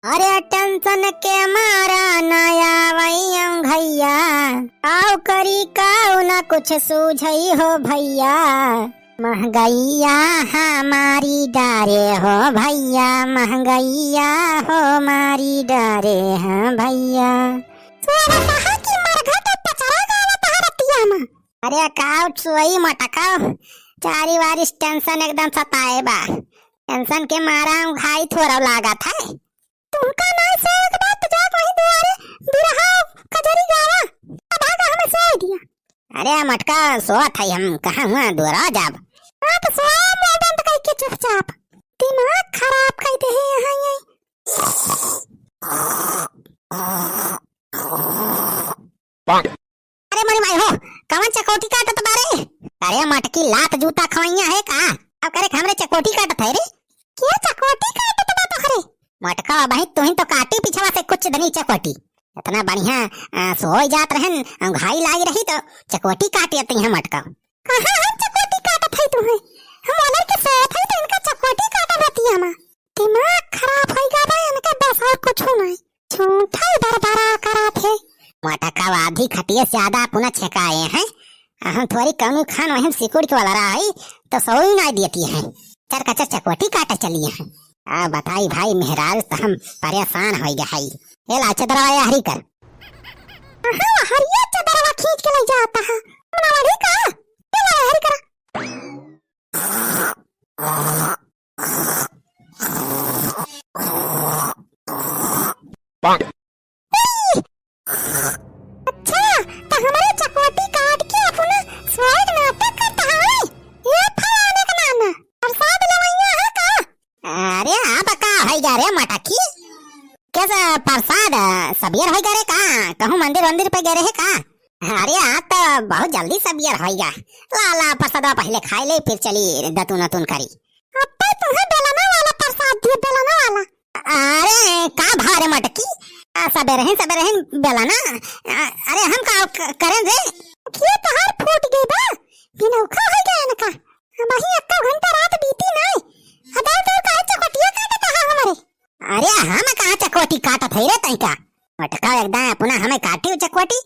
अरे टेंशन के मारा नया वैया भैया, आओ करी काऊ न कुछ सूझई हो भैया। महंगैया हमारी डारे हो भैया, महंगैया हो मारी डारे हैं भैया। अरे काऊ सुई मटकाओ, चारी वारिस टेंशन एकदम सताए बा। टेंशन के मारा घाई थोड़ा लागा था। तुमका ना सोच बात जा कहीं दुआरे बिरहा कजरी गावा भागा हमें सो दिया। अरे मटका सोत है, हम कहां हुआ दुआरा जाब। आप सो मैडम कह के चुपचाप, दिमाग खराब कर दे यहां ये। अरे मरी माई हो, कवन चकोटी काटत बारे? अरे मटकी लात जूता खवैया है का? अब करे हमरे चकोटी काटत है रे। क्या चकोटी काटत बा तोहरे? मटका भाई तुहिं तो काटी पीछवा से कुछ धनी चकोटी। इतना बढ़िया सोई जात रहन, घाई लागी रही तो चकोटी काटी आती है मटका। कहां हम चकोटी काटत है तुम्हें? हम ओनर के सोत है तो इनका चकोटी काटत रहती है। दिमाग खराब हो गया बा इनका, बस और कुछ नहीं झूठा बरबरा करत है। मटका आधी खटिए से ज्यादा पुना छकाए हैं। हम थोड़ी कम खान वहम सिकुड़ के वाला रही तो सोई नहीं देती है। चर कचर चकोटी काटा चलिए हैं। आ बताई भाई मेहराज तो हम परेशान हो गए हई। ये ला चदरवा हरी कर। हां हरिया चदरवा खींच के ले जाता है। ना हरी का ये ला हरी कर। अच्छा तो हमारे चकोटी काट के अपना स्वाद नाटक करता है। ये फलाने का नाम है प्रसाद लवैया है का? अरे आप का है जा रे मटकी, कैसा प्रसाद सबीर हो गए का? कहूं मंदिर मंदिर पे गए है का? अरे आप तो बहुत जल्दी सबीर हो गया। ला ला प्रसाद पहले खाई ले फिर चली दतुन नतुन करी। अब तो तुम्हें बेलना वाला प्रसाद दिए, बेलना वाला। अरे का भारे मटकी सबेरे हैं बेलना। अरे हम का करें रे? ये तो हर फूट गई बा, बिनौखा हो गया इनका। वही एक घंटा रात बीती नहीं, अदा तो का चकोटिया काटता है हमारे। अरे हम कहां चकोटी काटत है रे तैका? मटका एकदम पुनः हमें काटी चकोटी,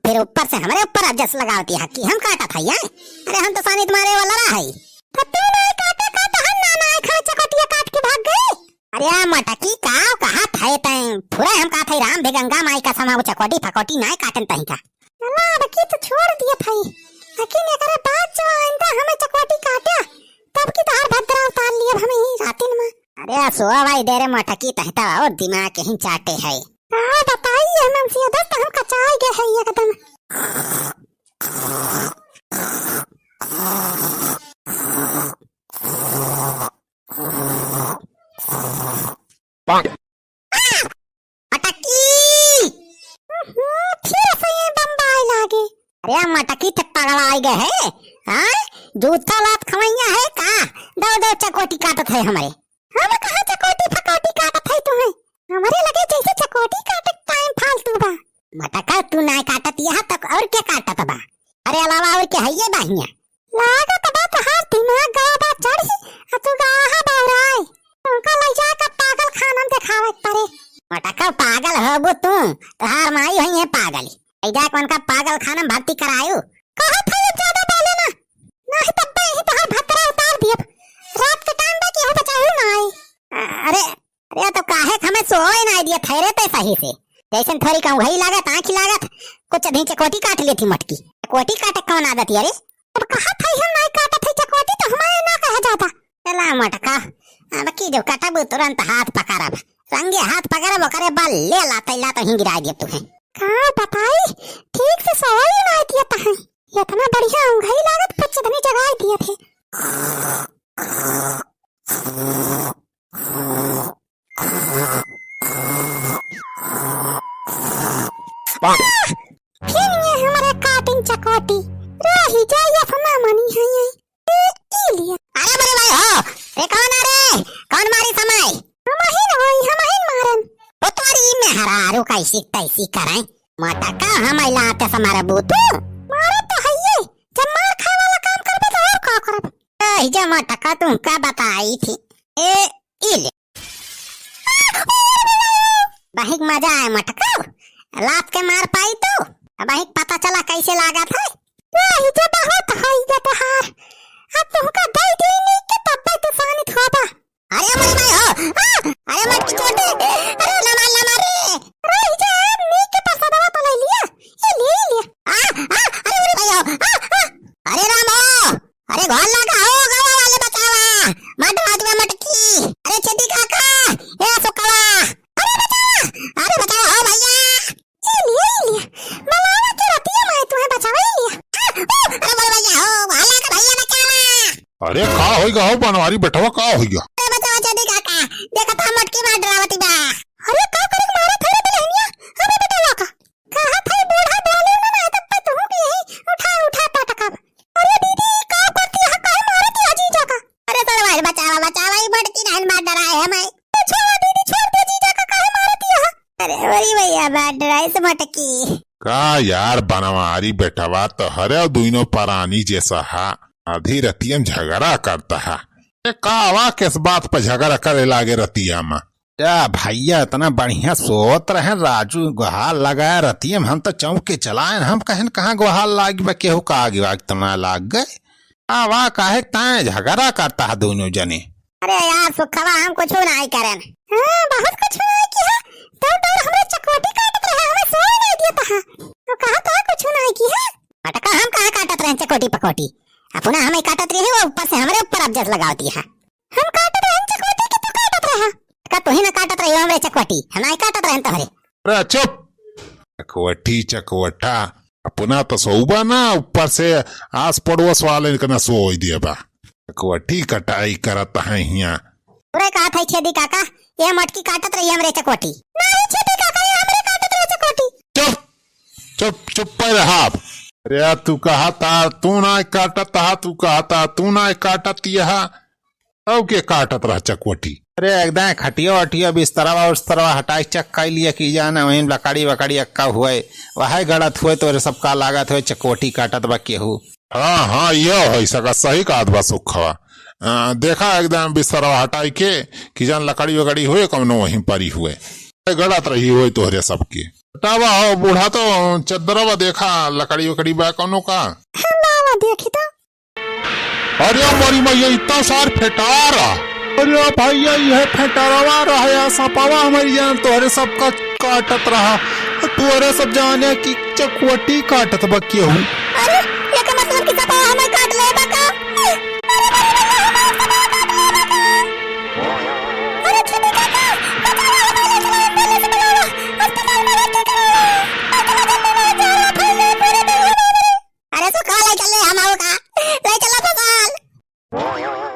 फिर ऊपर से हमारे ऊपर जस लगावती है कि हम काटत है। अरे हम तो सानी तुम्हारे वाला रहा है। तू नहीं काटे का तो हम ना खा चकोटिया काट के भाग गए। अरे मटकी काव कहा थे तै पूरा हम का थे राम भेगंगा माई का समाव चकोटी फकोटी नहीं काटन तई का। अल्लाह बकी तो छोड़ दिया भाई, लेकिन एकरे बाद जो आइंदा हमें चकोटी काटा तब की तार भद्रा उतार लिया हमें ही रातिन में। अरे सोआ भाई दे रे मटकी तहता और दिमाग के ही चाटे है। हां बताइए हम से दोस्त हम कचाए गए है एकदम। अरे मटकी थे पगला आई गए है। हाँ जूता लात खवैया है का? दो दो चकोटी काटत है हमारे। हम कहा चकोटी फकोटी काटत है तुम्हें? हमारे लगे जैसे चकोटी काटत टाइम फालतू बा। मटका तू ना काटत यहां तक और क्या काटत बा? अरे अलावा और क्या है ये बाहिया? लागत बा तो हर दिमाग गया बा चढ़ी तू गाहा बावराय। तुमका ले जा के पागल खाना दिखावत परे। मटका पागल होबो तू, तहार माई होई है पागल। ऐजा कौन का पागल खाना भर्ती करायो? कहा था ये ज्यादा बोले ना, नहीं तब पे ही तोहर भतरा उतार दिए। रात के टाइम पे केहू बचाऊ ना आई। अरे तो काहे हमें सोए ना दिए थैरे पे सही से। जैसन थोड़ी कहूं घई लागत आंखी लागत कुछ धी चकोटी काट ली थी मटकी। चकोटी काटे कौन आदत है रे? अब कहा था हम नहीं काटत है चकोटी तो हमारे ना कहा जाता। चला मटका अब की जो काटब तुरंत हाथ पकड़ब, रंगे हाथ पकड़ब करे बल ले ला तो ही गिरा दिए तुम्हें। कहाँ बताई ठीक से सवाल ही नहीं दिया था। इतना बढ़िया उंगली लागत कुछ धनी जगह दिए थे। फिर ये हमारे काटिंग चकोटी रही जाए फमा मनी है ये लिए। अरे बड़े भाई हो रे, कौन आ रे? कौन मारी समय? हम ही मारन तो तुम्हारी में हरारू कैसी तैसी करें। मटका हम लाते समारे बूतू मारे तो है ये। जब मार खाए वाला काम करबे तो और का करब? ए जे मटका तुमका बताई थी। ए इले बहुत मजा आया मटका लात के मार पाई तो बहुत पता चला कैसे लागा था। वही तो बहुत होई जाता हार अब तुमका दे दी नहीं के तब तो सानित होबा। अरे मरी भाई हो अरे मटकी छोटे अरे लमा रे रही जा नी के पास दवा तो ले लिया ये ले लिया अरे मरी भाई हो अरे राम हो अरे घर लगा हो गवा वाले बचावा मट राज में मटकी अरे छेदी काका ए सुकवा अरे बचावा हो भैया ये लिया मलावा के रतिया मैं तुम्हें बचावा लिया अरे बोल भैया हो वाला का भैया बचावा। अरे का होइगा हो बनवारी बेटवा का होइगा बचावा छेदी काका देखा था मटकी मार डरावती बा। अरे का करे मारा थरे बलहनिया हमें बतावा का कहां थे बूढ़ा बोले ना तब पे तुम भी यही उठा पटका। अरे दीदी का करती है काहे मारती है जीजा का। अरे चल भाई बचावा ही मटकी नहीं मार डराए है मैं छोड़ दीदी छोड़ दे जीजा का काहे मारती है। अरे वरी भैया मार डराए से मटकी का यार बनवारी बेटवा तो हरे दुनो परानी जैसा है आधी रतियम झगड़ा करता है कावा किस बात पर झगड़ा करे लागे रतिया में। या भैया इतना बढ़िया सोत रहे राजू गुहाल लगाया रतियम हम तो चौके चलाए हम कहन कहाँ गुहाल लाग केहू का आगे वाग तना लाग गए वाह काहे ताए झगड़ा करता है दोनों जने। अरे यार सुखवा हम कुछ नहीं करें बहुत कुछ नहीं किया तो हमरे चकोटी काटत रहे हमें सोए नहीं दिया था तो कहा था कुछ नहीं किया मटका हम कहाँ काटत रहे चकोटी पकोटी अपना हमें काटत रहे वो ऊपर से हमारे ऊपर अब्जस लगाती है हम काटत रहे चकोटी की तो काटत रहा का तो ही ना काटत रहे हमरे चकोटी हम नहीं काटत रहे तो हरे। अरे चुप चकवटी चकवटा अपना तो सोबा ना ऊपर से आस पड़ोस वाले का सो दिया बा चकवटी कटाई करता है यहाँ पूरे कहा था छेदी काका ये मटकी काटत रही हमरे चकोटी नहीं छेदी काका ये हमरे काटत रहे चकोटी। चुप चुप चुप पे रहा। अरे तू कहा था तू ना काटत था तू कहा था तू ना काटत यह अब के काटत रहा चकवटी। अरे एकदम खटिया वटिया बिस्तरवा उस्तरवा हटाई चक्का लिया की जाना वहीं लकड़ी वकड़ी अक्का हुए वह गलत हुए तो सबका लागत हुए चकोटी काटत बा केहू। हाँ यह है सका सही काट बा सुखवा देखा एकदम बिस्तरवा हटाई के कि जान लकड़ी वकड़ी हुए कम वहीं परी हुए गलत रही हुए तोहरे सबके हटावा हो बूढ़ा तो चदरवा देखा लकड़ी वकड़ी बा कौनो का देखी तो। अरे मोरी मैया इतना सार फेटारा अरे भैया यह फेटारवा रहा सपावा हमारी जान तोहरे सबका काटत रहा तोहरे सब जाने की चकवटी काटत बा केहू। अरे ये का मतलब कि सपावा हमें काट ले